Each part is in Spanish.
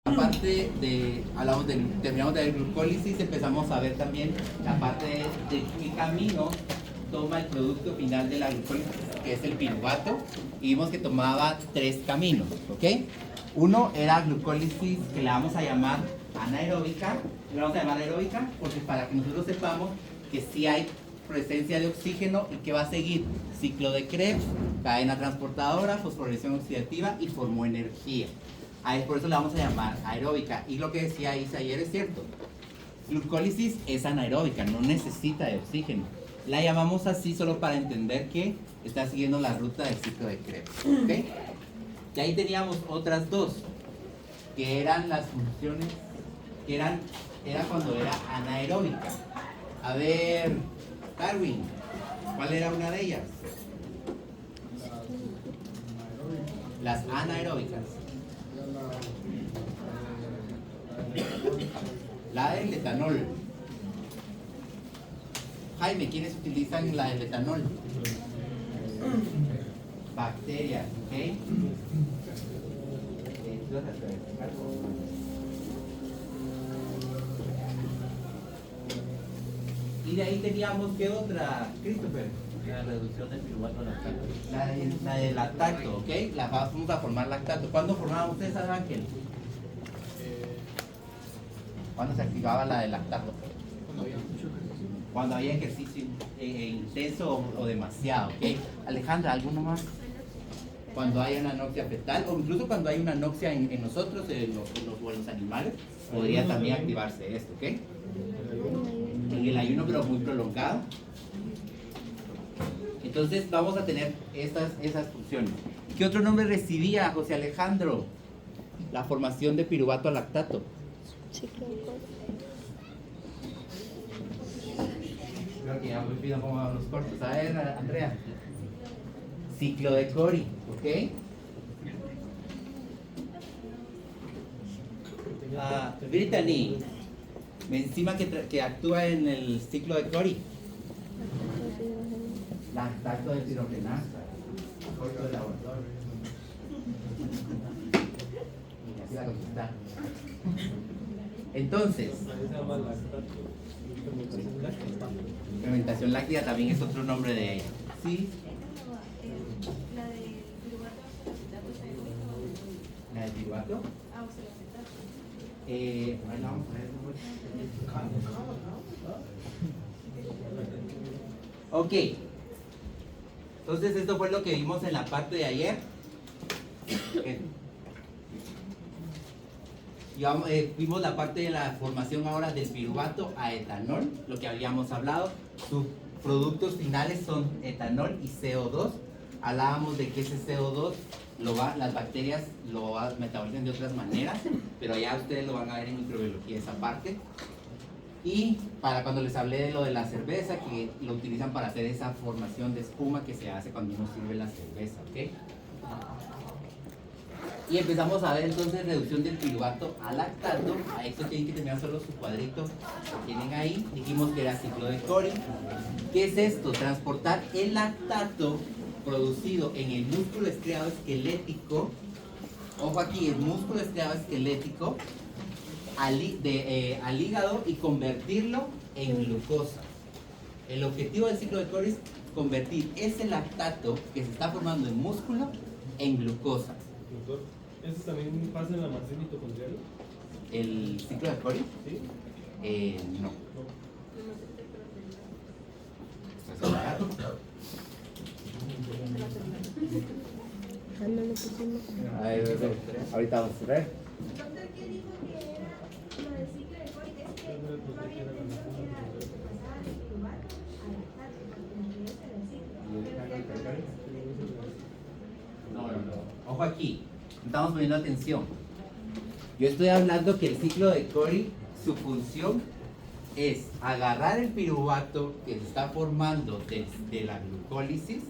Aparte de, terminamos de ver glucólisis, empezamos a ver también la parte de qué camino toma el producto final de la glucólisis, que es el piruvato, y vimos que tomaba 3 caminos, ¿ok? Uno era glucólisis, que la vamos a llamar anaeróbica, porque para que nosotros sepamos que sí hay presencia de oxígeno y que va a seguir ciclo de Krebs, cadena transportadora, fosforilación oxidativa y formó energía. Por eso la vamos a llamar aeróbica. Y lo que decía Isa ayer es cierto. Glucólisis es anaeróbica, no necesita de oxígeno. La llamamos así solo para entender que está siguiendo la ruta del ciclo de Krebs. ¿Okay? Y ahí teníamos otras dos, que eran las funciones, era cuando era anaeróbica. A ver, Darwin, ¿cuál era una de ellas? Las anaeróbicas. La del etanol. Jaime, ¿quiénes utilizan la del etanol? Bacterias, ¿ok? Y de ahí teníamos, ¿qué otra, Christopher? La reducción del piruvato lactato. La de lactato, ¿ok? Vamos a formar lactato. ¿Cuándo formábamos esa, Ángel? ¿Cuándo se activaba la de lactato? Cuando había ejercicio intenso o demasiado, ¿ok? Alejandra, ¿alguno más? Cuando hay una anoxia fetal, o incluso cuando hay una anoxia en nosotros, o en los animales, podría también activarse esto, ¿ok? En el ayuno, pero muy prolongado. Entonces vamos a tener esas funciones. ¿Qué otro nombre recibía, José Alejandro? La formación de piruvato a lactato. Creo que ya me pido como los cortos. A ver, Andrea. Ciclo de Cori, ¿ok? Brittany, enzima que actúa en el ciclo de Cori. Lactato de tirogenasa. Corto de laboratorio. Y así la conquista. Entonces, fermentación láctea también es otro nombre de ella. ¿Sí? La de piruvato ¿La de piruvato? oxalacetato. Ahí la vamos a ver. Ok. Entonces esto fue lo que vimos en la parte de ayer. Y vimos la parte de la formación ahora del piruvato a etanol, lo que habíamos hablado. Sus productos finales son etanol y CO2. Hablábamos de que ese CO2 las bacterias lo metabolizan de otras maneras, pero ya ustedes lo van a ver en microbiología esa parte. Y para cuando les hablé de lo de la cerveza, que lo utilizan para hacer esa formación de espuma que se hace cuando uno sirve la cerveza, ¿ok? Y empezamos a ver entonces reducción del piruvato a lactato. A esto tienen que terminar solo su cuadrito que tienen ahí. Dijimos que era ciclo de Cori. ¿Qué es esto? Transportar el lactato producido en el músculo estriado esquelético. Ojo aquí, el músculo estriado esquelético al hígado y convertirlo en glucosa. El objetivo del ciclo de Cori es convertir ese lactato que se está formando en músculo en glucosa. Doctor, ¿eso también pasa en la matriz mitocondrial? ¿El ciclo de Cori? Sí. No. A ver, ahorita vamos a ver. Doctor, ¿qué dijo que era lo del ciclo de Cori? Es que no había entendido que era lo que pasaba del piruvato a lactato, porque ese era el ciclo. Pero que No. Ojo aquí, estamos poniendo atención. Yo estoy hablando que el ciclo de Cori, su función es agarrar el piruvato que se está formando de la glucólisis,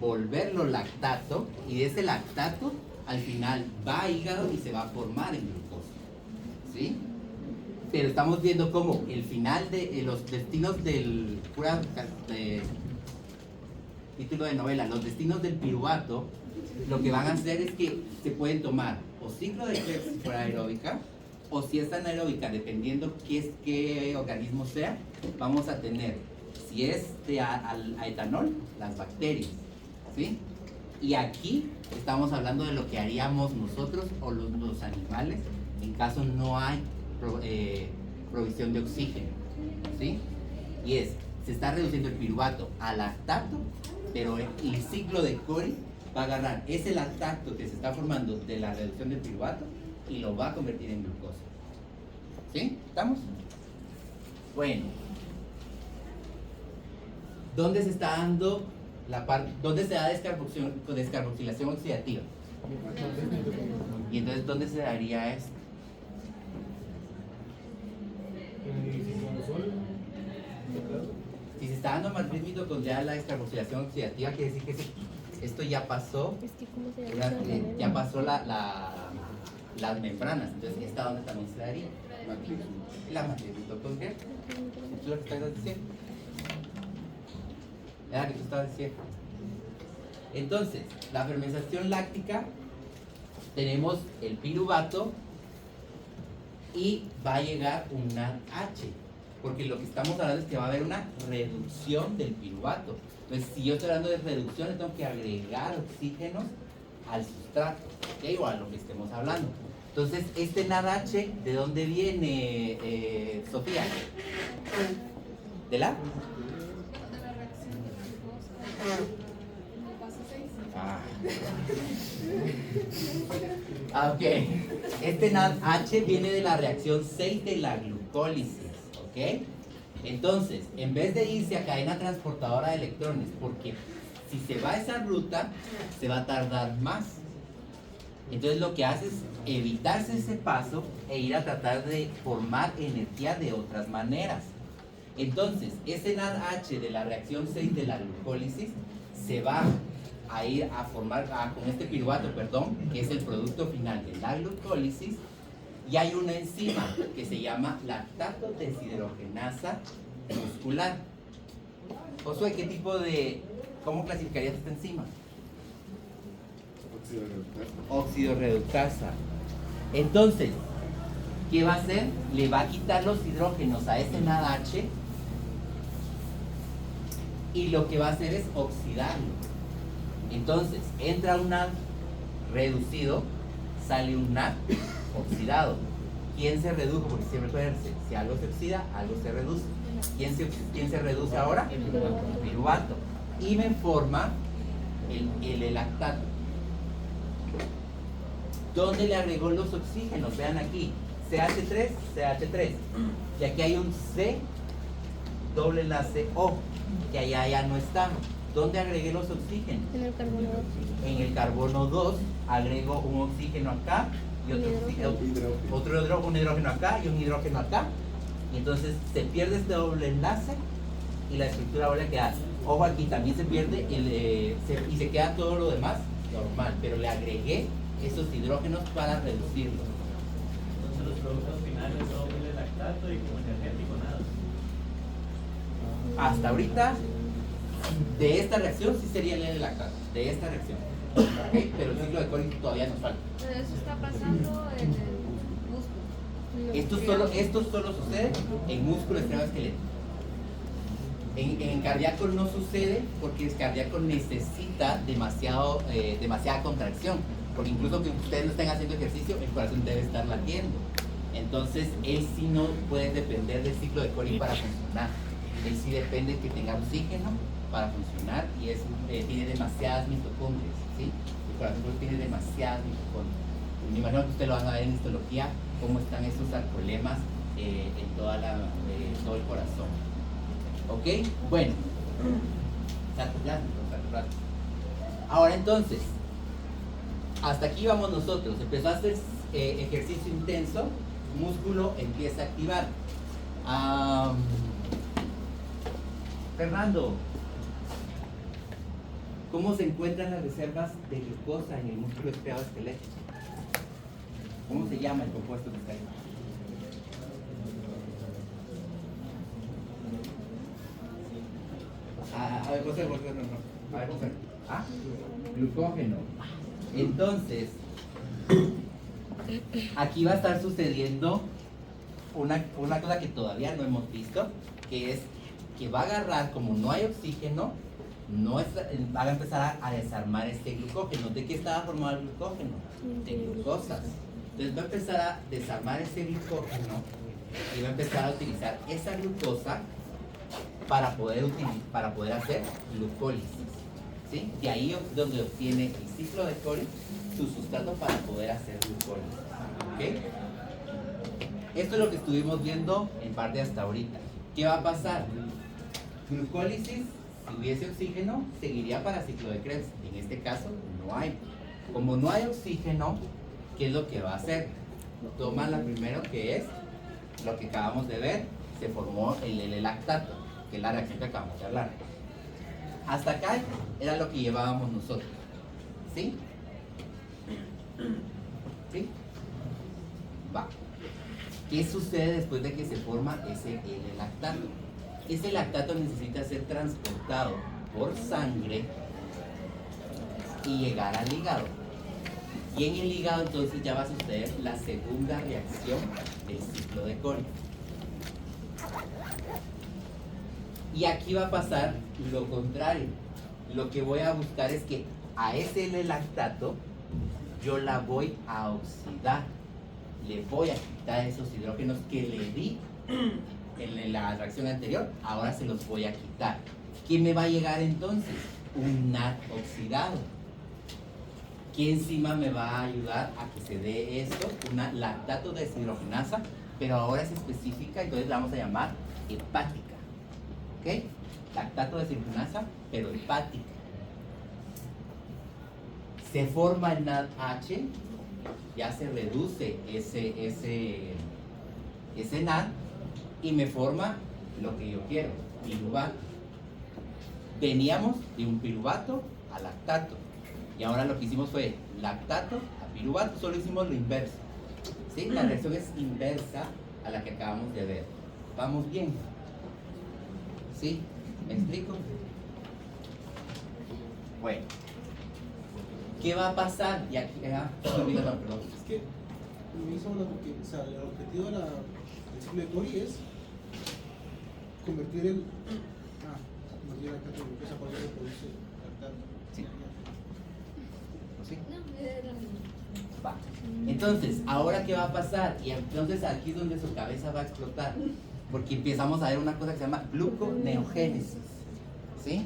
volverlo lactato, y de ese lactato al final va a hígado y se va a formar en glucosa. ¿Sí? Pero estamos viendo cómo el final de los destinos del título de novela, los destinos del piruvato, lo que van a hacer es que se pueden tomar o ciclo de Krebs si fuera aeróbica, o si es anaeróbica, dependiendo qué organismo sea, vamos a tener, si es a etanol, las bacterias, ¿sí? Y aquí estamos hablando de lo que haríamos nosotros o los animales en caso no hay provisión de oxígeno, ¿sí? Y se está reduciendo el piruvato a lactato, pero el ciclo de Cori va a agarrar ese lactato que se está formando de la reducción del piruvato y lo va a convertir en glucosa. ¿Sí? ¿Estamos? Bueno. ¿Dónde se está dando la parte, dónde se da descarboxilación oxidativa? Y entonces, ¿dónde se daría esto? Si se está dando matriz mitocondrial la descarboxilación oxidativa, quiere decir que esto ya pasó, ya pasó las membranas. Entonces, ¿esta dónde también se daría? La matriz mitocondrial. Esto es lo que estás diciendo. Era que tú estabas diciendo. Entonces, la fermentación láctica, tenemos el piruvato y va a llegar un NADH, porque lo que estamos hablando es que va a haber una reducción del piruvato. Entonces, si yo estoy hablando de reducción, le tengo que agregar oxígenos al sustrato, ¿ok? O a lo que estemos hablando. Entonces, este NADH, ¿de dónde viene, Sofía? ¿De la? Ok. Este NADH viene de la reacción 6 de la glucólisis, ¿ok? Entonces, en vez de irse a cadena transportadora de electrones, porque si se va a esa ruta, se va a tardar más. Entonces, lo que hace es evitarse ese paso e ir a tratar de formar energía de otras maneras. Entonces, ese NADH de la reacción 6 de la glucólisis se va a ir a formar con este piruvato, perdón, que es el producto final de la glucólisis, y hay una enzima que se llama lactato deshidrogenasa muscular. Josué, ¿qué tipo cómo clasificarías esta enzima? Oxidorreductasa. Entonces, ¿qué va a hacer? Le va a quitar los hidrógenos a ese NADH y lo que va a hacer es oxidarlo. Entonces, entra un NAD reducido, sale un NAD oxidado. ¿Quién se redujo? Porque siempre puede verse, si algo se oxida, algo se reduce. ¿Quién se reduce ahora? El piruvato. Y me forma el lactato. ¿Dónde le agregó los oxígenos? Vean aquí, CH3, CH3. Y aquí hay un C, doble enlace O, que allá ya no está. ¿Dónde agregué los oxígenos? En el carbono 2. En el carbono 2 agrego un oxígeno acá y otro un hidrógeno acá y un hidrógeno acá. Y entonces se pierde este doble enlace y la estructura vuelve a quedar. Ojo, aquí también se pierde y se queda todo lo demás normal, pero le agregué esos hidrógenos para reducirlo. Entonces los productos finales son el lactato y como energético nada. Hasta ahorita, de esta reacción sí sería el lactato, de esta reacción. ¿Okay? Pero el ciclo de Cori todavía nos falta. Pero eso está pasando en el músculo. Esto solo sucede en músculo extremo esquelético. En cardíaco no sucede porque el cardíaco necesita demasiada contracción. Porque incluso que ustedes no estén haciendo ejercicio, el corazón debe estar latiendo. Entonces, él sí no puede depender del ciclo de Cori para funcionar. Él sí depende que tenga oxígeno para funcionar y tiene demasiadas mitocondrias, ¿sí? El corazón tiene demasiadas mitocondrias. Me imagino que ustedes lo van a ver en histología, cómo están estos sarcolemas en todo el corazón. ¿Ok? Bueno. Sarcoplasma. Ahora entonces, hasta aquí vamos nosotros. Empezó a hacer ejercicio intenso, músculo empieza a activar. Fernando, ¿cómo se encuentran las reservas de glucosa en el músculo esquelético? ¿Cómo se llama el compuesto que está ahí? A ver, José, no. A ver, José. Glucógeno. Entonces, aquí va a estar sucediendo una cosa que todavía no hemos visto, que es que va a agarrar, como no hay oxígeno, va a empezar a desarmar este glucógeno. ¿De qué estaba formado el glucógeno? De glucosas. Entonces va a empezar a desarmar ese glucógeno y va a empezar a utilizar esa glucosa para poder hacer glucólisis. ¿Sí? De ahí es donde obtiene el ciclo de Cori su sustrato para poder hacer glucólisis. ¿Ok? Esto es lo que estuvimos viendo en parte hasta ahorita. ¿Qué va a pasar? Glucólisis, si hubiese oxígeno, seguiría para ciclo de Krebs. En este caso, no hay. Como no hay oxígeno, ¿qué es lo que va a hacer? Toma la primero, que es lo que acabamos de ver, se formó el L-lactato, que es la reacción que acabamos de hablar. Hasta acá era lo que llevábamos nosotros. ¿Sí? ¿Sí? Va. ¿Qué sucede después de que se forma ese L-lactato? Ese lactato necesita ser transportado por sangre y llegar al hígado. Y en el hígado entonces ya va a suceder la segunda reacción del ciclo de Cori. Y aquí va a pasar lo contrario. Lo que voy a buscar es que a ese L-lactato yo la voy a oxidar. Le voy a quitar esos hidrógenos que le di en la reacción anterior, ahora se los voy a quitar. ¿Qué me va a llegar entonces? Un NAD oxidado. ¿Qué enzima me va a ayudar a que se dé esto? Una lactato deshidrogenasa, pero ahora es específica, entonces la vamos a llamar hepática. ¿Ok? Lactato deshidrogenasa, pero hepática. Se forma el NADH, ya se reduce ese NAD y me forma lo que yo quiero, piruvato. Veníamos de un piruvato a lactato y ahora lo que hicimos fue lactato a piruvato, solo hicimos lo inverso. ¿Sí? La reacción es inversa a la que acabamos de ver. ¿Vamos bien? ¿Sí? ¿Me explico? Bueno, ¿qué va a pasar? Y aquí, perdón. Es que me hizo una porque, o sea, el objetivo del ciclo de Cori es convertir convertir el lactato en glucosa para que se produce lactato. Sí. ¿Sí? Va. Entonces, ¿ahora qué va a pasar? Y entonces aquí es donde su cabeza va a explotar. Porque empezamos a ver una cosa que se llama gluconeogénesis. ¿Sí?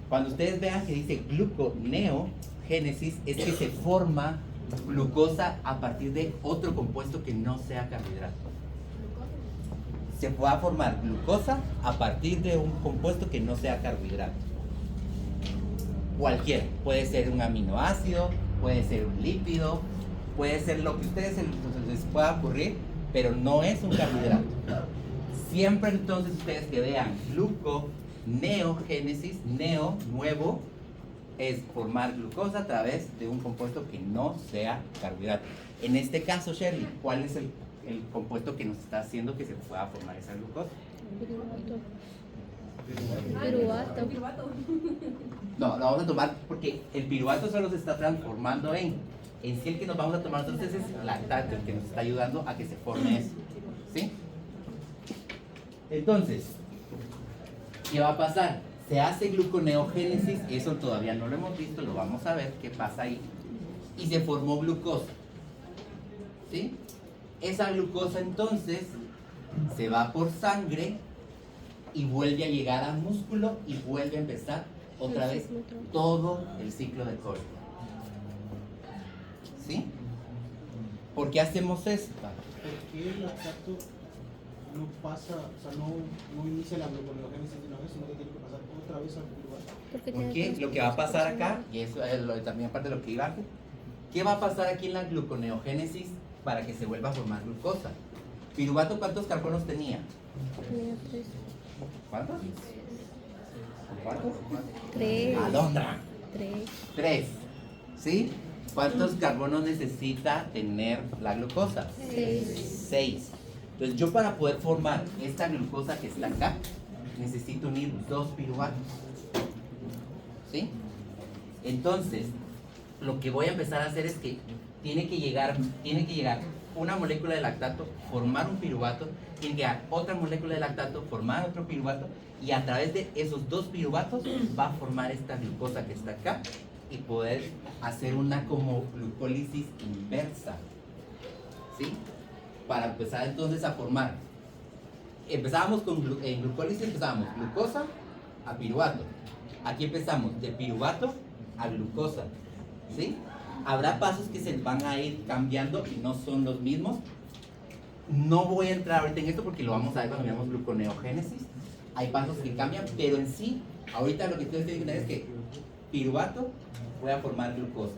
Cuando ustedes vean que dice gluconeogénesis, es que se forma glucosa a partir de otro compuesto que no sea carbohidrato. Se puede formar glucosa a partir de un compuesto que no sea carbohidrato. Cualquiera. Puede ser un aminoácido, puede ser un lípido, puede ser lo que a ustedes les pueda ocurrir, pero no es un carbohidrato. Siempre entonces ustedes que vean gluconeogénesis, neo, nuevo, es formar glucosa a través de un compuesto que no sea carbohidrato. En este caso, Shirley, ¿cuál es el compuesto que nos está haciendo que se pueda formar esa glucosa? Piruvato. No, lo vamos a tomar porque el piruvato solo se está transformando en sí el que nos vamos a tomar entonces es lactato, el que nos está ayudando a que se forme eso. ¿Sí? Entonces, ¿qué va a pasar? Se hace gluconeogénesis, eso todavía no lo hemos visto, lo vamos a ver qué pasa ahí. Y se formó glucosa. ¿Sí? Esa glucosa entonces se va por sangre y vuelve a llegar al músculo y vuelve a empezar otra vez todo el ciclo de Cori. ¿Sí? ¿Por qué hacemos esto? ¿Por qué el lactato no pasa, o sea, no inicia la gluconeogénesis de una vez, sino que tiene que pasar otra vez al piruvato? Porque lo que va a pasar acá, y eso es también parte de lo que iba a hacer, ¿qué va a pasar aquí en la gluconeogénesis para que se vuelva a formar glucosa? Piruvato, ¿cuántos carbonos tenía? ¿Cuántos? ¿Cuántos? 3. Alondra. 3. 3. ¿Sí? ¿Cuántos carbonos necesita tener la glucosa? 6. Entonces yo para poder formar esta glucosa que está acá, necesito unir 2 piruvatos. ¿Sí? Entonces, lo que voy a empezar a hacer es que tiene que llegar una molécula de lactato, formar un piruvato, tiene que llegar otra molécula de lactato, formar otro piruvato, y a través de esos dos piruvatos va a formar esta glucosa que está acá y poder hacer una como glucólisis inversa, ¿sí? Para empezar entonces a formar. Empezábamos en glucólisis, empezábamos glucosa a piruvato. Aquí empezamos de piruvato a glucosa, ¿sí? Habrá pasos que se van a ir cambiando y no son los mismos. No voy a entrar ahorita en esto porque lo vamos a ver cuando veamos gluconeogénesis. Hay pasos que cambian, pero en sí, ahorita lo que ustedes tienen que entender es que piruvato voy a formar glucosa.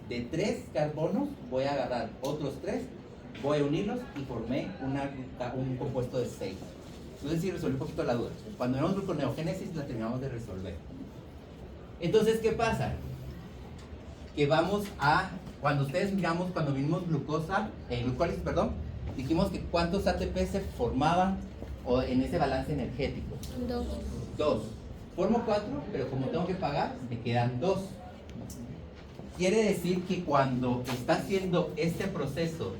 De 3 carbonos voy a agarrar otros 3, voy a unirlos y formé un compuesto de 6. Entonces sí resolví un poquito la duda. Cuando vemos gluconeogénesis la terminamos de resolver. Entonces, ¿qué pasa? Que vamos a, cuando vimos glucólisis, perdón, dijimos que cuántos ATP se formaban en ese balance energético. 2. Formo 4, pero como tengo que pagar, me quedan 2. Quiere decir que cuando está haciendo este proceso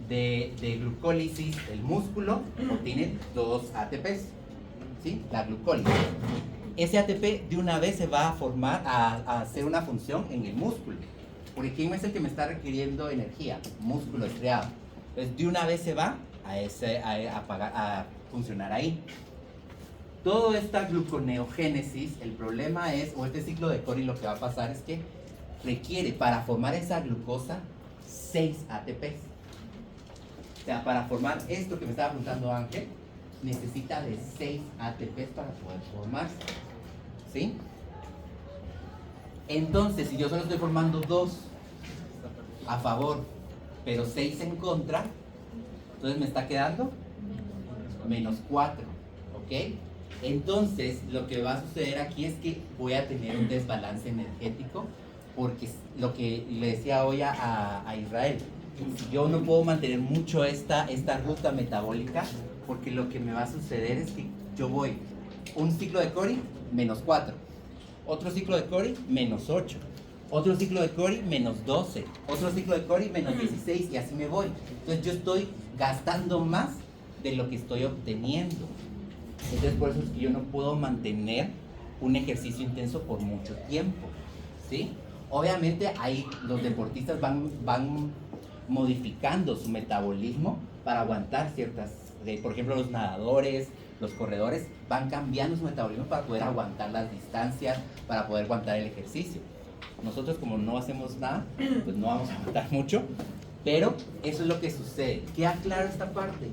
de glucólisis, el músculo obtiene 2 ATPs, ¿sí? La glucólisis. Ese ATP de una vez se va a formar, a hacer una función en el músculo. Porque ¿quién es el que me está requiriendo energía? Músculo estriado. Entonces de una vez se va a funcionar ahí. Toda esta gluconeogénesis, el problema es, o este ciclo de Cori, lo que va a pasar es que requiere para formar esa glucosa 6 ATPs. O sea, para formar esto que me estaba preguntando Ángel, necesita de 6 ATPs para poder formarse, ¿sí? Entonces, si yo solo estoy formando 2 a favor, pero 6 en contra, entonces me está quedando menos 4, ¿ok? Entonces, lo que va a suceder aquí es que voy a tener un desbalance energético, porque lo que le decía hoy a Israel, yo no puedo mantener mucho esta ruta metabólica, porque lo que me va a suceder es que yo voy un ciclo de Cori, menos 4, otro ciclo de Cori, menos 8, otro ciclo de Cori, menos 12, otro ciclo de Cori, menos 16, y así me voy. Entonces yo estoy gastando más de lo que estoy obteniendo. Entonces por eso es que yo no puedo mantener un ejercicio intenso por mucho tiempo, ¿sí? Obviamente ahí los deportistas van modificando su metabolismo para aguantar ciertas, por ejemplo los nadadores, los corredores van cambiando su metabolismo para poder aguantar las distancias, para poder aguantar el ejercicio. Nosotros como no hacemos nada, pues no vamos a aguantar mucho, pero eso es lo que sucede. ¿Queda claro esta parte?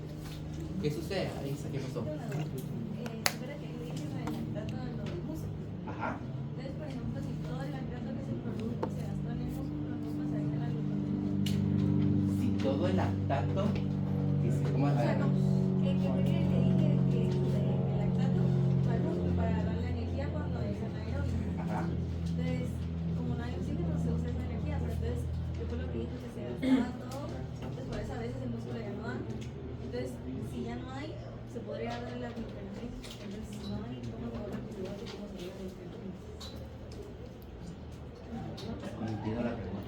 ¿Qué sucede? Ahí, ¿qué pasó? Espera que yo dije lo del lactato en los músculos. Ajá. Entonces, por ejemplo, si todo el lactato que se produjo se gastó en el músculo, no pasaría la glucosa. Si todo el lactato, ¿cómo O sea, no, que fue que le dije que el lactato va al músculo para agarrar la energía cuando es anaeróbico. Ajá. Entonces, como no hay oxígeno, se usa esa energía, pero entonces, yo por lo que dije que se gastaba todo, entonces por eso a veces el músculo ya no da. Entonces, si ya no hay, se podría dar la gluconeogénesis. Entonces, si no hay, ¿cómo se va a activar y cómo se va a gluconeogénesis? No entiendo la pregunta.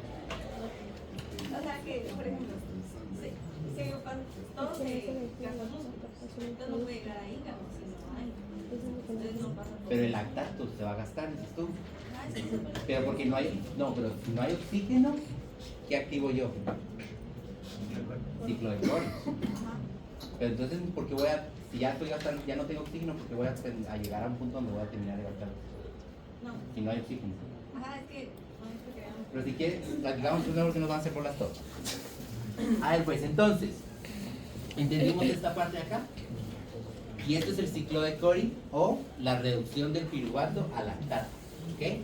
O sea que, por ejemplo, todo se gasta en músculo. Entonces no puede llegar a hígado si no hay. Entonces no pasa por. Pero el lactato se va a gastar, dices tú. Ah, sí, se puede. Pero porque no hay, no, pero si no hay oxígeno, ¿qué activo yo? Ciclo de Cori. Ajá. Pero entonces, ¿por qué voy a, si ya estoy gastando, ya no tengo oxígeno, porque voy a llegar a un punto donde voy a terminar de gastar? No. Si no hay oxígeno. Ajá, es que no es porque veamos. Pero si quieres, platicamos primero que nos van a hacer por las dos. A ver, pues entonces, entendimos esta parte de acá. Y este es el ciclo de Cori o la reducción del piruvato a lactato. ¿Ok?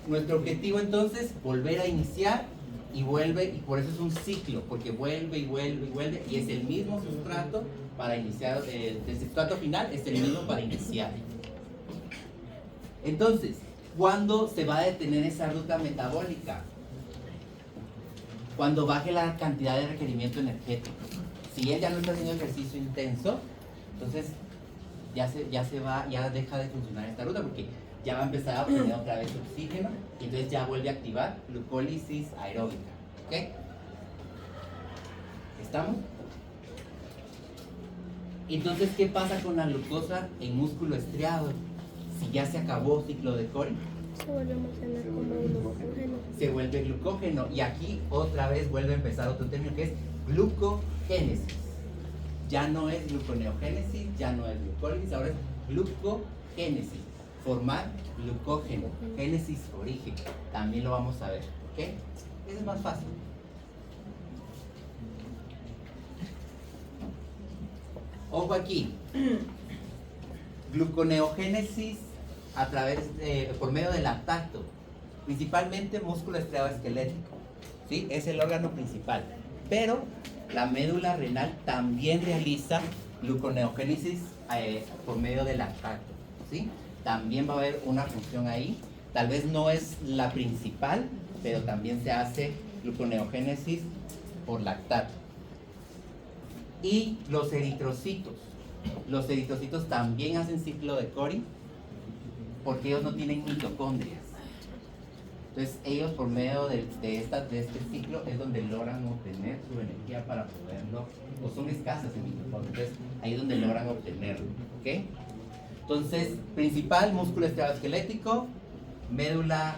Nuestro objetivo entonces, volver a iniciar y vuelve, y por eso es un ciclo, porque vuelve y vuelve y vuelve, y es el mismo sustrato para iniciar, el sustrato final es el mismo para iniciar. Entonces, ¿cuándo se va a detener esa ruta metabólica? Cuando baje la cantidad de requerimiento energético. Si él ya no está haciendo ejercicio intenso, entonces ya deja de funcionar esta ruta, porque ya va a empezar a obtener otra vez oxígeno, y entonces ya vuelve a activar glucólisis aeróbica. ¿Ok? ¿Estamos? Entonces, ¿qué pasa con la glucosa en músculo estriado? Si ya se acabó ciclo de Cori, Se vuelve a almacenar como glucógeno. se vuelve glucógeno. Y aquí otra vez vuelve a empezar otro término que es glucogénesis. Ya no es gluconeogénesis, ya no es glucólisis, ahora es glucogénesis. Formar glucógeno, génesis origen. También lo vamos a ver. ¿Ok? Eso es más fácil. Ojo aquí. Gluconeogénesis a través por medio del lactato, principalmente músculo estriado esquelético, ¿sí? Es el órgano principal, pero la médula renal también realiza gluconeogénesis por medio del lactato, ¿sí? También va a haber una función ahí, tal vez no es la principal, pero también se hace gluconeogénesis por lactato. Y los eritrocitos también hacen ciclo de Cori, porque ellos no tienen mitocondrias. Entonces ellos por medio de este ciclo es donde logran obtener su energía para poderlo, o son escasas en mitocondrias, entonces ahí es donde logran obtenerlo. ¿Ok? Entonces, principal músculo estriado esquelético, médula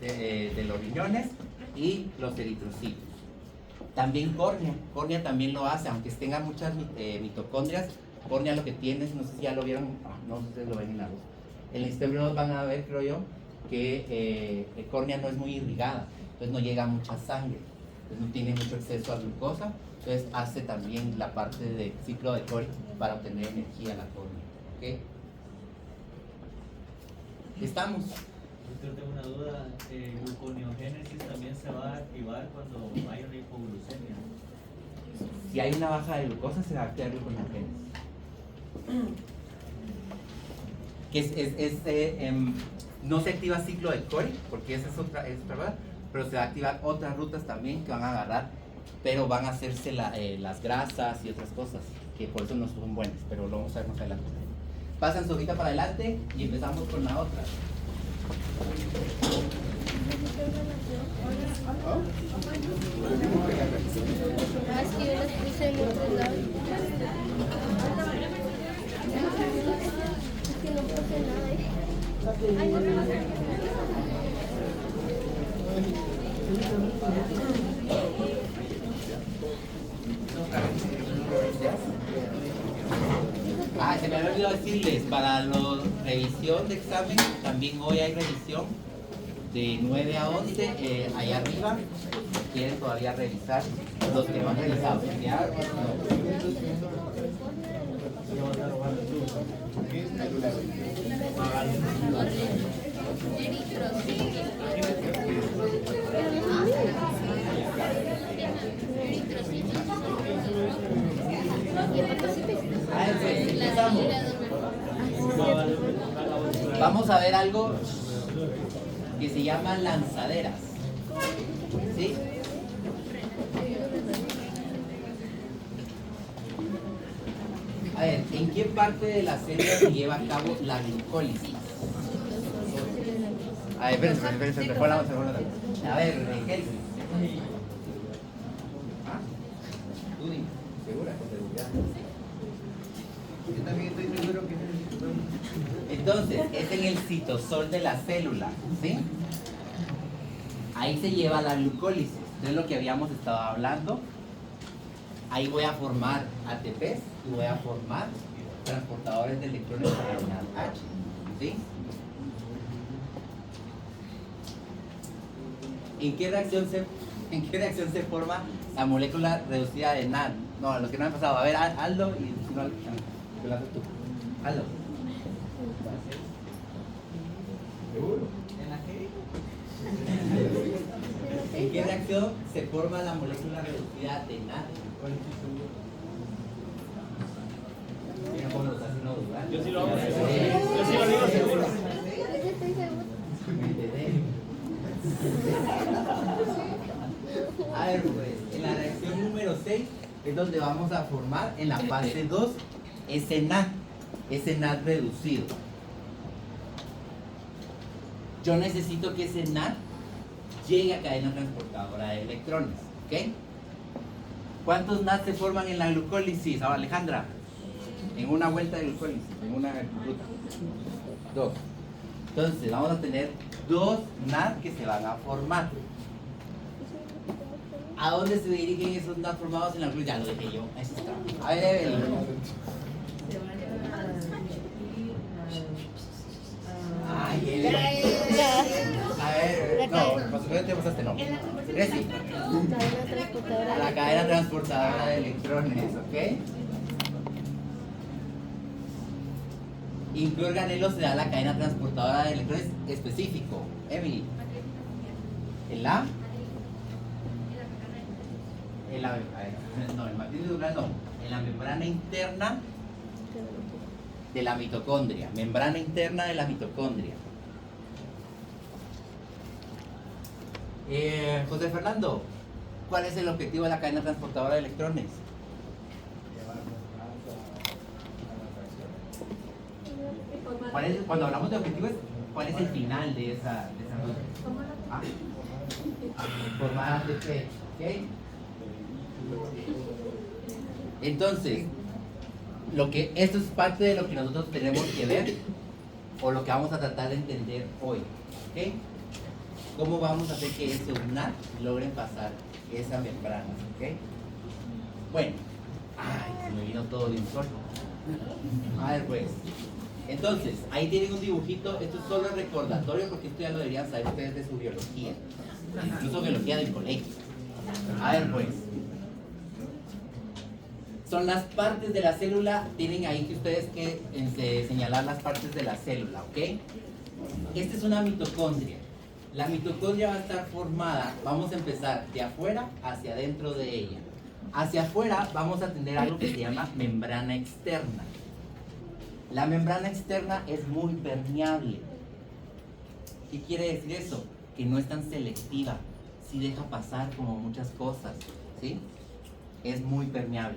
de los riñones y los eritrocitos. También córnea también lo hace, aunque tenga muchas mitocondrias. Córnea lo que tiene, no sé si ya lo vieron, no sé si ustedes lo ven en la luz. En el sistema van a ver, creo yo, que córnea no es muy irrigada, entonces no llega mucha sangre, entonces no tiene mucho exceso a glucosa, entonces hace también la parte de ciclo de Cori para obtener energía a la córnea. ¿Ok? ¿Estamos? Yo tengo una duda, gluconeogénesis también se va a activar cuando hay una hipoglucemia. Si hay una baja de glucosa, se va a activar gluconeogénesis. Que no se activa ciclo de Cori, porque esa es otra verdad, pero se va a activar otras rutas también que van a agarrar, pero van a hacerse las grasas y otras cosas, que por eso no son buenas, pero lo vamos a ver más adelante. Pasan su hojita para adelante y empezamos con la otra. Ah, es que yo las puse en otro lado. Es que no puse nada ahí. Ay, no. Se me había olvidado decirles, para la revisión de examen, también hoy hay revisión de 9 a 11, ahí arriba, si quieren todavía revisar, los que no han revisado, ya, empezamos. Vamos a ver algo que se llama lanzaderas, ¿sí? A ver, ¿en qué parte de la célula se lleva a cabo la glucólisis? A ver, espérense, a ver, Kelly. ¿Ah? Tú dime, ¿segura? Con seguridad. Yo también estoy seguro que es el citosol. Entonces, es en el citosol de la célula, ¿sí? Ahí se lleva la glucólisis. Entonces, lo que habíamos estado hablando, ahí voy a formar ATPs y voy a formar transportadores de electrones para la unidad H, ¿sí? ¿En qué reacción se forma la molécula reducida de NAD? No, lo que no me ha pasado. A ver, Aldo y si no, ¿qué lo haces tú? Aldo. ¿Seguro? ¿En qué reacción se forma la molécula reducida de NAD? Yo sí lo hago seguro. Yo sí lo digo seguro. A ver, pues, en la reacción número 6 es donde vamos a formar en la fase 2 ese NAD reducido. Yo necesito que ese NAD llegue a cadena transportadora de electrones. ¿Ok? ¿Cuántos NAD se forman en la glucólisis? Ahora, Alejandra, en una vuelta de glucólisis, en una ruta. 2. Entonces, vamos a tener 2 NAD que se van a formar. ¿A dónde se dirigen esos NAD formados en la glucólisis? Ya lo dije yo. Eso está. A ver, Evelyn. Ay, Evelyn. A ver, no, por supuesto te pasaste no. Reci. Cadena transportadora. A la cadena transportadora de electrones, ¿ok? Incluir organelo se da a la cadena transportadora de electrones específico. Emily. ¿En la? En la, no, en matriz celular no. En la membrana interna de la mitocondria. Membrana interna de la mitocondria. José Fernando, ¿cuál es el objetivo de la cadena transportadora de electrones? Cuando hablamos de objetivos, ¿cuál es el final de esa ruta? Ah, formar ATP, ¿ok? Entonces, esto es parte de lo que nosotros tenemos que ver o lo que vamos a tratar de entender hoy, ¿ok? ¿Cómo vamos a hacer que esos NAD logren pasar esa membrana, ¿ok? Bueno, ay, se me vino todo de un solo. A ver pues, entonces, ahí tienen un dibujito, esto es solo recordatorio porque esto ya lo deberían saber ustedes de su biología, incluso biología del colegio. A ver pues, son las partes de la célula, tienen ahí que ustedes que señalar las partes de la célula, ¿ok? Esta es una mitocondria. La mitocondria va a estar formada, vamos a empezar de afuera hacia adentro de ella. Hacia afuera vamos a tener algo que se llama membrana externa. La membrana externa es muy permeable. ¿Qué quiere decir eso? Que no es tan selectiva, sí deja pasar como muchas cosas, ¿sí? Es muy permeable.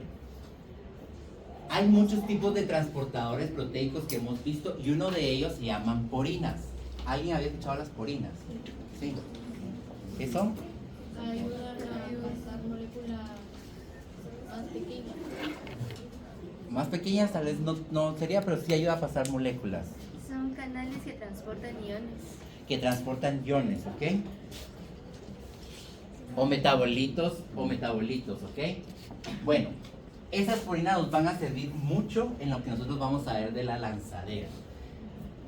Hay muchos tipos de transportadores proteicos que hemos visto y uno de ellos se llaman porinas. ¿Alguien había escuchado las porinas? Sí. ¿Qué son? Ayuda a pasar moléculas más pequeñas. Más pequeñas tal vez no sería, pero sí ayuda a pasar moléculas. Son canales que transportan iones. Que transportan iones, ¿ok? O metabolitos, ¿ok? Bueno, esas porinas nos van a servir mucho en lo que nosotros vamos a ver de la lanzadera.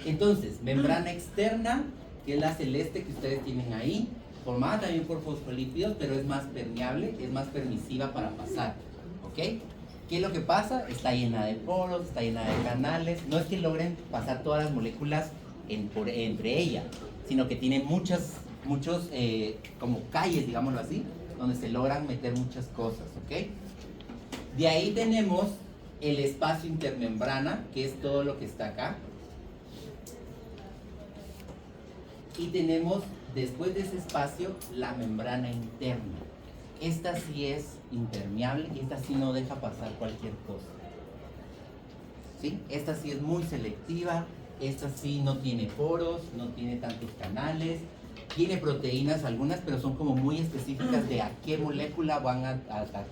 Entonces, membrana externa, que es la celeste que ustedes tienen ahí, formada también por fosfolípidos, pero es más permeable, es más permisiva para pasar, ¿ok? ¿Qué es lo que pasa? Está llena de poros, está llena de canales, no es que logren pasar todas las moléculas entre ellas, sino que tienen muchos como calles, digámoslo así, donde se logran meter muchas cosas, ¿ok? De ahí tenemos el espacio intermembrana, que es todo lo que está acá. Y tenemos, después de ese espacio, la membrana interna. Esta sí es impermeable y esta sí no deja pasar cualquier cosa. ¿Sí? Esta sí es muy selectiva, esta sí no tiene poros, no tiene tantos canales, tiene proteínas algunas, pero son como muy específicas de a qué molécula van a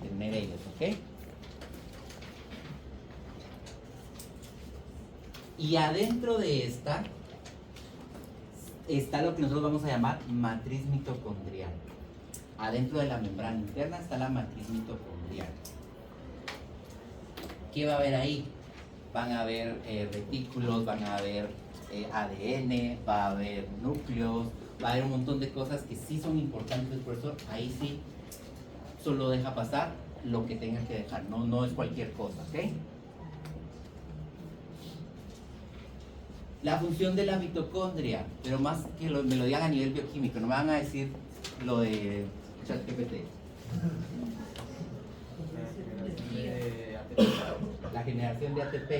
tener ellos, ¿ok? Y adentro de esta está lo que nosotros vamos a llamar matriz mitocondrial. Adentro de la membrana interna está la matriz mitocondrial. ¿Qué va a haber ahí? Van a haber retículos, van a haber ADN, va a haber núcleos, va a haber un montón de cosas que sí son importantes, por eso ahí sí solo deja pasar lo que tenga que dejar, no es cualquier cosa, ¿ok? La función de la mitocondria, pero más que me lo digan a nivel bioquímico, no me van a decir lo de ChatGPT. La generación de ATP.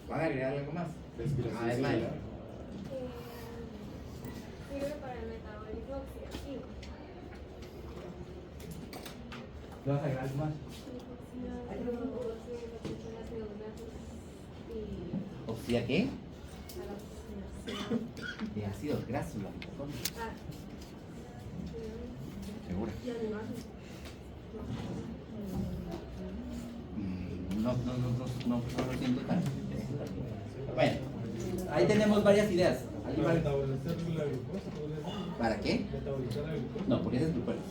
¿Van a agregar algo más? Además, Sirve para el metabolismo oxidativo. ¿Vas a agregar algo más? ¿Oxida qué? De ácidos grasos, la mitocondria. ¿Segura? No lo siento tan. Bueno, ahí tenemos varias ideas. Para metabolizar la glucosa, ¿podría ser? ¿Para qué? Metabolizar la glucosa. No, porque ese es glucólisis.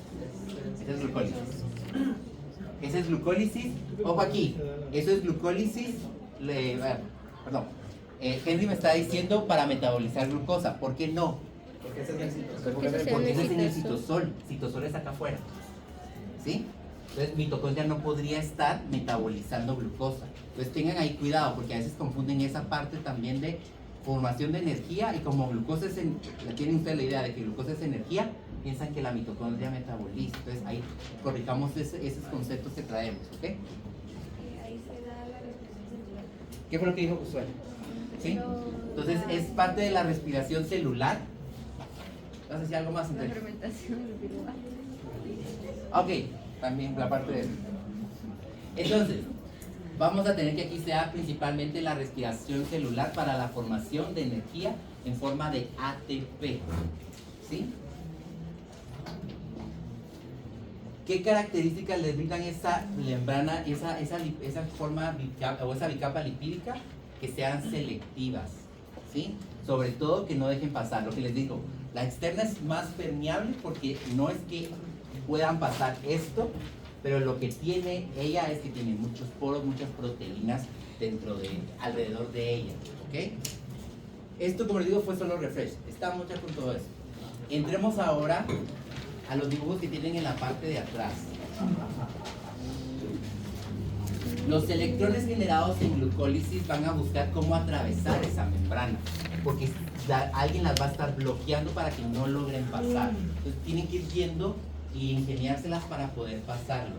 Ese es glucólisis. Ese es glucólisis. Ojo aquí. Eso es glucólisis. Perdón. Henry me está diciendo para metabolizar glucosa. ¿Por qué no? Porque ese es el Porque eso se Porque ese es en el necesita citosol. Citosol es acá afuera. ¿Sí? Entonces mitocondria no podría estar metabolizando glucosa. Entonces tengan ahí cuidado porque a veces confunden esa parte también de formación de energía y como glucosa es, tienen ustedes la idea de que glucosa es energía, piensan que la mitocondria metaboliza. Entonces ahí corrijamos esos conceptos que traemos, ¿ok? Ahí se da la respiración celular. ¿Qué fue lo que dijo Josué? ¿Sí? Entonces es parte de la respiración celular. ¿Vas a decir algo más? la fermentación del piruvato. Ok, también la parte de... Entonces, vamos a tener que aquí sea principalmente la respiración celular para la formación de energía en forma de ATP. ¿Sí? ¿Qué características le brindan esa membrana, esa forma o esa bicapa lipídica? Que sean selectivas, ¿sí? Sobre todo que no dejen pasar, lo que les digo, la externa es más permeable porque no es que puedan pasar esto, pero lo que tiene ella es que tiene muchos poros, muchas proteínas alrededor de ella, ¿ok? Esto, como les digo, fue solo refresh, está mucha con todo eso. Entremos ahora a los dibujos que tienen en la parte de atrás. Los electrones generados en glucólisis van a buscar cómo atravesar esa membrana, porque alguien las va a estar bloqueando para que no logren pasar. Entonces tienen que ir viendo y ingeniárselas para poder pasarlo.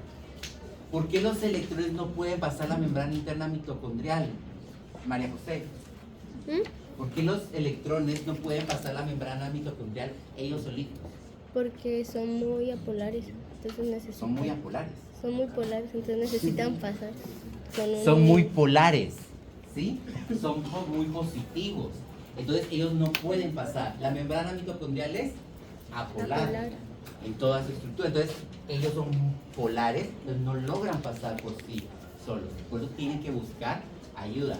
¿Por qué los electrones no pueden pasar la membrana interna mitocondrial? María José. ¿Por qué los electrones no pueden pasar la membrana mitocondrial ellos solitos? Porque son muy apolares, entonces necesitan... Son muy apolares. Son muy polares, entonces necesitan pasar. Son muy polares, ¿sí? Son muy positivos. Entonces ellos no pueden pasar. La membrana mitocondrial es apolar en toda su estructura. Entonces ellos son polares, entonces no logran pasar por sí solos. Por eso tienen que buscar ayuda.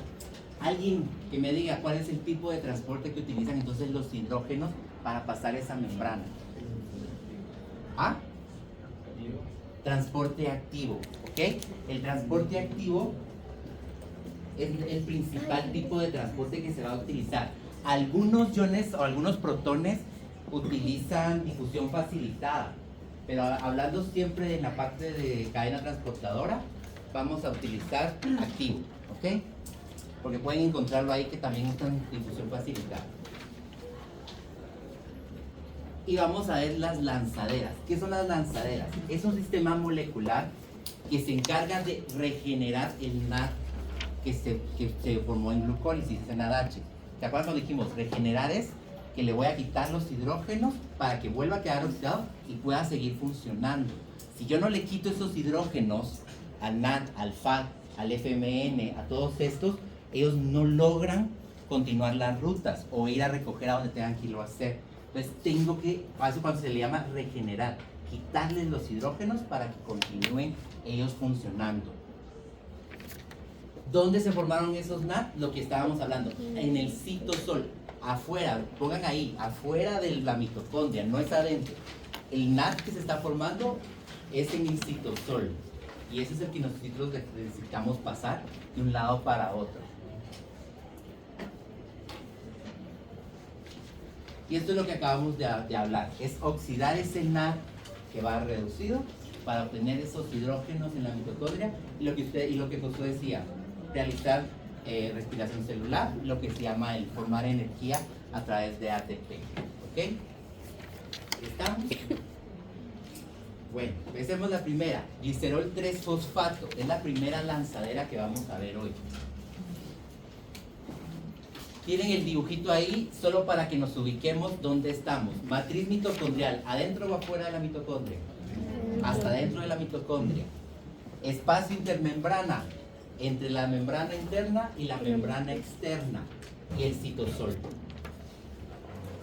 Alguien que me diga cuál es el tipo de transporte que utilizan entonces los hidrógenos para pasar esa membrana. ¿Ah? Transporte activo, ¿ok? El transporte activo es el principal tipo de transporte que se va a utilizar. Algunos iones o algunos protones utilizan difusión facilitada, pero hablando siempre de la parte de cadena transportadora, vamos a utilizar activo, ¿ok? Porque pueden encontrarlo ahí que también está en difusión facilitada. Y vamos a ver las lanzaderas. ¿Qué son las lanzaderas? Es un sistema molecular que se encarga de regenerar el NAD que se formó en glucólisis, ese NADH. ¿Te acuerdas cuando dijimos regenerar es que le voy a quitar los hidrógenos para que vuelva a quedar oxidado y pueda seguir funcionando? Si yo no le quito esos hidrógenos al NAD, al FAD, al FMN, a todos estos, ellos no logran continuar las rutas o ir a recoger a donde tengan que irlo a hacer. Entonces tengo que, a eso cuando se le llama regenerar, quitarles los hidrógenos para que continúen ellos funcionando. ¿Dónde se formaron esos NAD? Lo que estábamos hablando, en el citosol, afuera, pongan ahí, afuera de la mitocondria, no es adentro. El NAD que se está formando es en el citosol y ese es el que nosotros necesitamos pasar de un lado para otro. Y esto es lo que acabamos de hablar, es oxidar ese NAD que va reducido para obtener esos hidrógenos en la mitocondria y lo que Josué decía, realizar respiración celular, lo que se llama el formar energía a través de ATP. ¿Ok? ¿Estamos? Bueno, empecemos la primera, glicerol 3-fosfato, es la primera lanzadera que vamos a ver hoy. Tienen el dibujito ahí solo para que nos ubiquemos dónde estamos. Matriz mitocondrial, ¿adentro o afuera de la mitocondria? Hasta dentro de la mitocondria. Espacio intermembrana, entre la membrana interna y la membrana externa, y el citosol.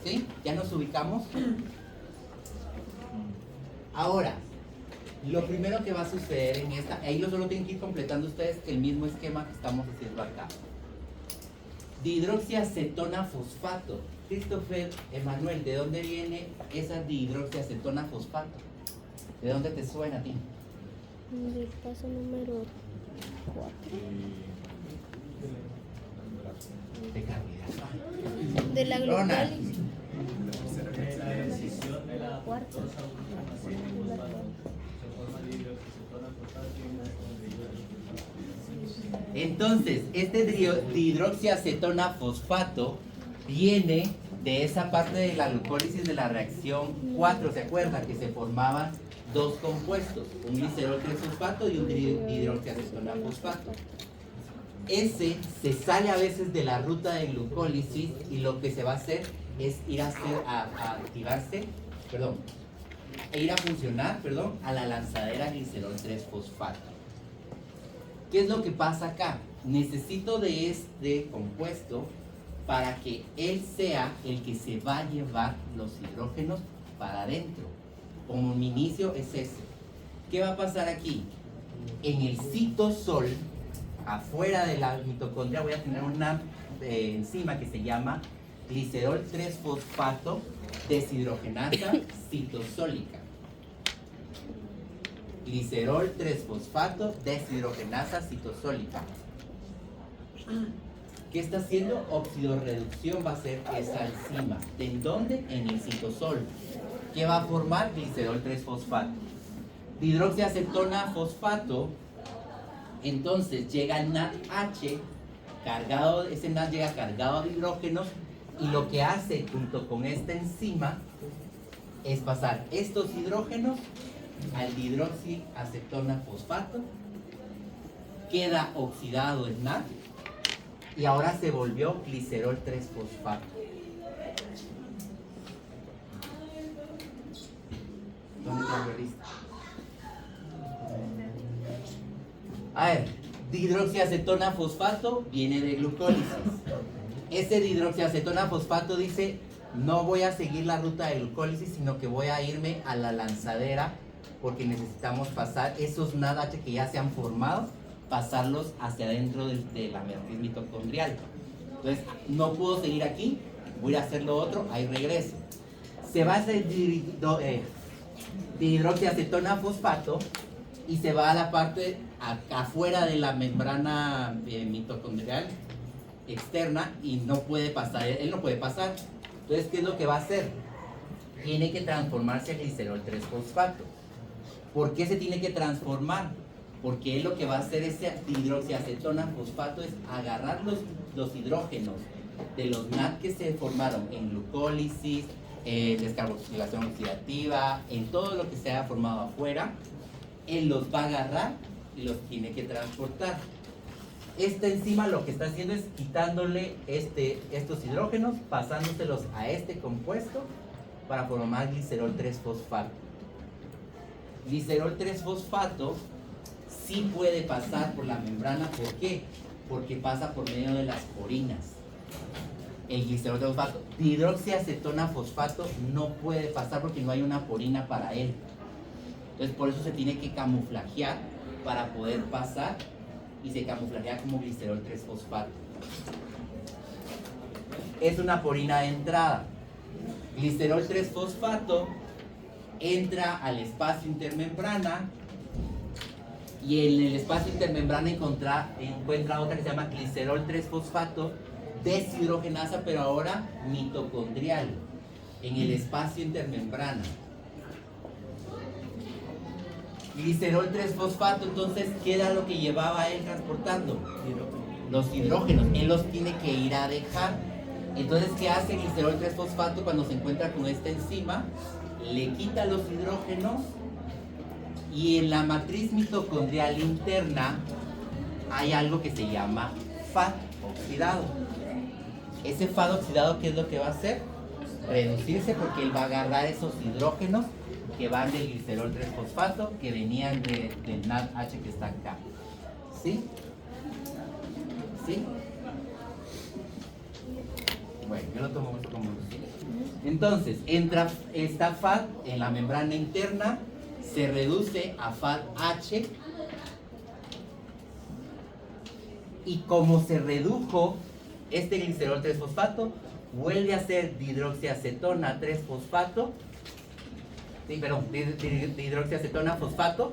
¿Sí? ¿Ya nos ubicamos? Ahora, lo primero que va a suceder en esta, ahí solo tienen que ir completando ustedes el mismo esquema que estamos haciendo acá. Dihidroxiacetona fosfato. Christopher Emanuel, ¿de dónde viene esa dihidroxiacetona fosfato? ¿De dónde te suena a ti? Del paso número 4. De carbohidratos. De la Ronald. glucólisis. La decisión de la Cuarto. fructosa fosfato se forma dihidroxicetona fosfato y una condroitina. Entonces, este dihidroxiacetona fosfato viene de esa parte de la glucólisis de la reacción 4, ¿se acuerdan? Que se formaban dos compuestos, un glicerol 3-fosfato y un dihidroxiacetona fosfato. Ese se sale a veces de la ruta de glucólisis y lo que se va a hacer es ir a funcionar a la lanzadera glicerol 3-fosfato. ¿Qué es lo que pasa acá? Necesito de este compuesto para que él sea el que se va a llevar los hidrógenos para adentro. Como mi inicio es ese. ¿Qué va a pasar aquí? En el citosol, afuera de la mitocondria, voy a tener una enzima que se llama glicerol 3-fosfato deshidrogenasa citosólica. Glicerol 3-fosfato deshidrogenasa citosólica. ¿Qué está haciendo? Oxidorreducción va a hacer esa enzima. ¿En dónde? En el citosol. ¿Qué va a formar? Glicerol 3-fosfato. Dihidroxiacetona fosfato. Entonces llega el NADH cargado, ese NAD llega cargado de hidrógenos y lo que hace junto con esta enzima es pasar estos hidrógenos al dihidroxiacetona fosfato, queda oxidado el NAD y ahora se volvió glicerol 3-fosfato. ¿Dónde está la lista? A ver, dihidroxiacetona fosfato viene de glucólisis. Ese dihidroxiacetona fosfato dice, no voy a seguir la ruta de glucólisis, sino que voy a irme a la lanzadera porque necesitamos pasar esos NADH que ya se han formado, pasarlos hacia adentro de la matriz mitocondrial. Entonces, no puedo seguir aquí, voy a hacer lo otro, ahí regreso. Se va a hacer dihidroxiacetona fosfato y se va a la parte afuera de la membrana mitocondrial externa y no puede pasar, él no puede pasar. Entonces, ¿qué es lo que va a hacer? Tiene que transformarse a glicerol 3-fosfato. ¿Por qué se tiene que transformar? Porque él lo que va a hacer ese dihidroxiacetona fosfato es agarrar los hidrógenos de los NAD que se formaron en glucólisis, descarboxilación oxidativa, en todo lo que se haya formado afuera, él los va a agarrar y los tiene que transportar. Esta enzima lo que está haciendo es quitándole estos hidrógenos, pasándoselos a este compuesto para formar glicerol 3-fosfato. Glicerol 3-fosfato sí puede pasar por la membrana. ¿Por qué? Porque pasa por medio de las porinas. El glicerol 3-fosfato. Dihidroxiacetona fosfato no puede pasar porque no hay una porina para él. Entonces por eso se tiene que camuflajear para poder pasar y se camuflajea como glicerol 3-fosfato. Es una porina de entrada. Glicerol 3-fosfato entra al espacio intermembrana y en el espacio intermembrana encuentra otra que se llama glicerol 3-fosfato deshidrogenasa, pero ahora mitocondrial, en el espacio intermembrana. Glicerol 3-fosfato, entonces, ¿qué era lo que llevaba él transportando? Los hidrógenos, él los tiene que ir a dejar. Entonces, ¿qué hace glicerol 3-fosfato cuando se encuentra con esta enzima? Le quita los hidrógenos y en la matriz mitocondrial interna hay algo que se llama FAD oxidado. Ese FAD oxidado, ¿qué es lo que va a hacer? Reducirse porque él va a agarrar esos hidrógenos que van del glicerol 3-fosfato que venían del NADH que está acá. ¿Sí? ¿Sí? Bueno, yo lo tomo como sí. Entonces, entra esta FAD en la membrana interna se reduce a FAD-H, y como se redujo este glicerol 3-fosfato, vuelve a ser dihidroxiacetona 3-fosfato, dihidroxiacetona fosfato,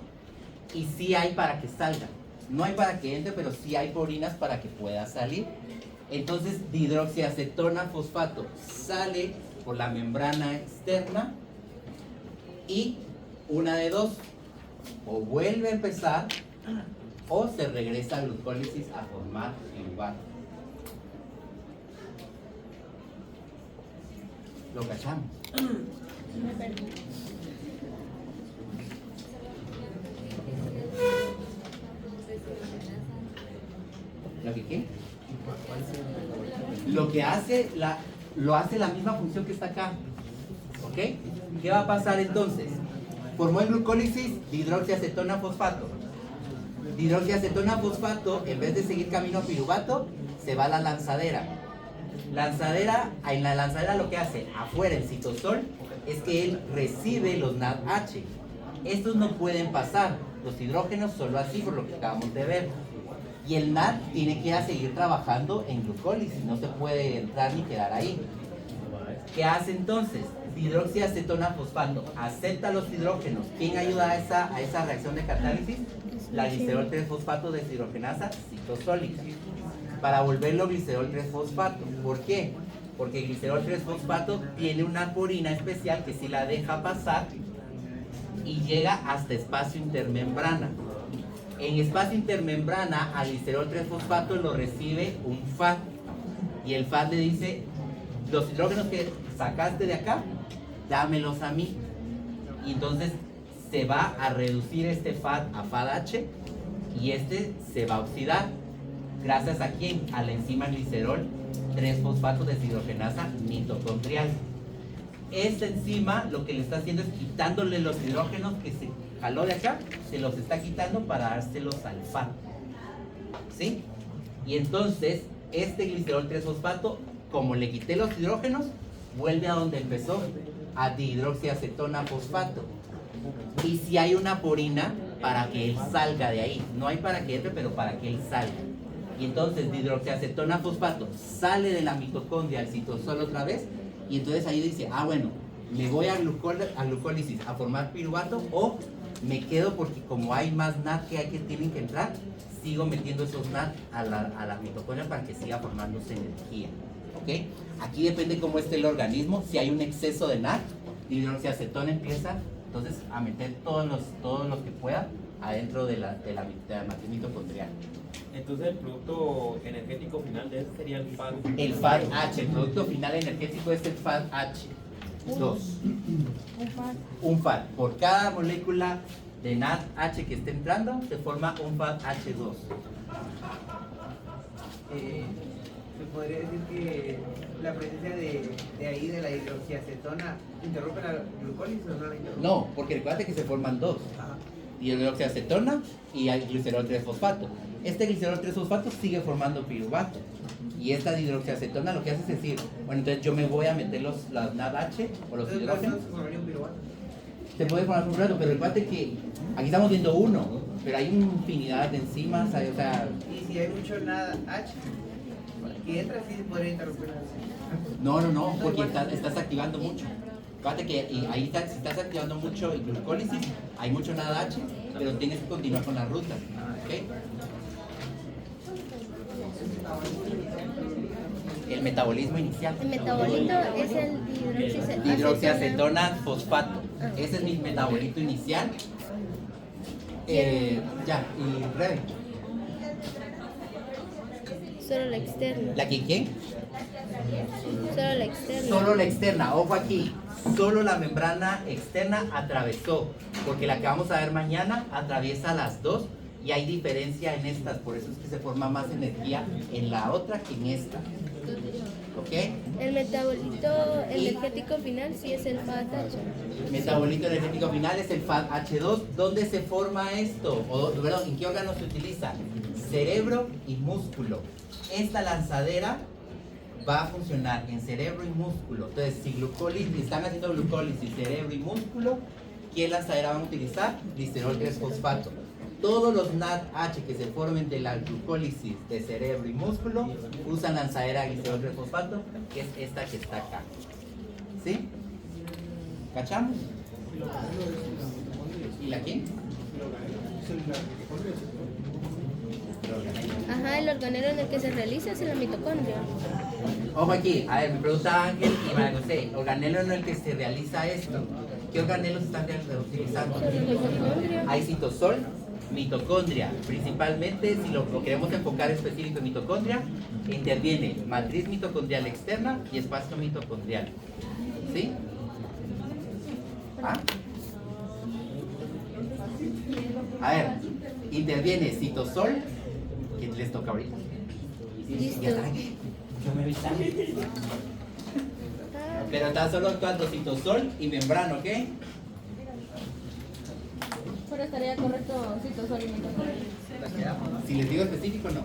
y sí hay para que salga. No hay para que entre, pero sí hay porinas para que pueda salir. Entonces, dihidroxiacetona fosfato sale por la membrana externa y una de dos, o vuelve a empezar o se regresa a glucólisis a formar piruvato. ¿Lo cachamos? Me perdí. ¿Lo que qué? Lo que hace lo hace la misma función que está acá. ¿Ok? ¿Qué va a pasar entonces? Formó en glucólisis dihidroxiacetona fosfato. Dihidroxiacetona fosfato, en vez de seguir camino a piruvato, se va a la lanzadera. En la lanzadera lo que hace afuera el citosol es que él recibe los NADH. Estos no pueden pasar, los hidrógenos solo así, por lo que acabamos de ver. Y el NAD tiene que ir a seguir trabajando en glucólisis, no se puede entrar ni quedar ahí. ¿Qué hace entonces? Dihidroxiacetona fosfato acepta los hidrógenos. ¿Quién ayuda a esa reacción de catálisis? La glicerol 3-fosfato deshidrogenasa citosólica, para volverlo glicerol 3-fosfato. ¿Por qué? Porque el glicerol 3-fosfato tiene una porina especial que sí la deja pasar y llega hasta espacio intermembrana. En espacio intermembrana al glicerol 3-fosfato lo recibe un FAD, y el FAD le dice: los hidrógenos que sacaste de acá, dámelos a mí. Y entonces se va a reducir este FAD a FAD-H, y este se va a oxidar. ¿Gracias a quién? A la enzima glicerol 3-fosfato deshidrogenasa mitocondrial. Esta enzima lo que le está haciendo es quitándole los hidrógenos que se jaló de acá, se los está quitando para dárselos al FAD. ¿Sí? Y entonces este glicerol 3-fosfato, como le quité los hidrógenos, vuelve a donde empezó, a dihidroxiacetona fosfato. Y si hay una porina para que él salga de ahí, no hay para que entre, pero para que él salga. Y entonces dihidroxiacetona fosfato sale de la mitocondria al citosol otra vez, y entonces ahí dice: ah, bueno, me voy a glucólisis a formar piruvato, o me quedo porque como hay más NAD que tienen que entrar, sigo metiendo esos NAD a la mitocondria para que siga formándose energía. ¿Ok? Aquí depende cómo esté el organismo. Si hay un exceso de NAD, dihidroxiacetona empieza entonces a meter todos los que pueda adentro de la matriz mitocondrial. Entonces el producto energético final de este sería el FAD. El FAD-H, el producto final energético es el FAD-H2. Un FAD. Por cada molécula de NADH que esté entrando, se forma un FAD-H2. ¿Se podría decir que la presencia de ahí de la hidroxiacetona interrumpe la glucólisis o no la interrumpe? No, porque recuerda que se forman dos. Dihidroxiacetona y el glicerol 3-fosfato. Este glicerol 3-fosfato sigue formando piruvato. Y esta dihidroxiacetona lo que hace es decir: bueno, entonces yo me voy a meter las NADH o los hidrógenos. ¿Se formaría un piruvato? Se puede formar un piruvato, pero recuerda que aquí estamos viendo uno, pero hay una infinidad de enzimas, o sea... Y si hay mucho NADH que entra, sí se podría interrumpir. No, porque estás activando mucho. Fíjate que ahí si estás activando mucho en glucólisis, hay mucho NADH, pero tienes que continuar con las rutas. ¿Okay? El metabolismo inicial. El metabolito es el Dihidroxiacetona fosfato. Ese es mi metabolito inicial. Ya, y Rebe. Solo la externa. ¿La que quién? Solo la externa. Solo la externa, ojo aquí. Solo la membrana externa atravesó, porque la que vamos a ver mañana atraviesa las dos, y hay diferencia en estas, por eso es que se forma más energía en la otra que en esta. ¿Ok? El metabolito energético final sí es el FAD-H. Metabolito energético final es el FAD-H2. ¿Dónde se forma esto? ¿En qué órgano se utiliza? Cerebro y músculo. Esta lanzadera va a funcionar en cerebro y músculo. Entonces, si están haciendo glucólisis cerebro y músculo, ¿qué lanzadera van a utilizar? Glicerol 3-fosfato. Todos los NADH que se formen de la glucólisis de cerebro y músculo usan lanzadera glicerol 3-fosfato, que es esta que está acá. ¿Sí? ¿Cachamos? ¿Y la quién? Ajá, el organelo en el que se realiza es la mitocondria. Ojo aquí, a ver, me pregunta Ángel y María José, organelo en el que se realiza esto. ¿Qué organelos están utilizando? Sobre la mitocondria. Hay citosol, mitocondria. Principalmente, si lo queremos enfocar específico en mitocondria, interviene matriz mitocondrial externa y espacio mitocondrial. ¿Sí? ¿Ah? A ver, interviene citosol, que les toca ahorita. Listo. Ya saben, yo me avisan. Pero está solo actuando citosol y membrana, ¿ok? Pero estaría correcto citosol y mitocondria. Si les digo específico, no.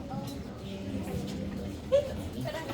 ¿Verdad?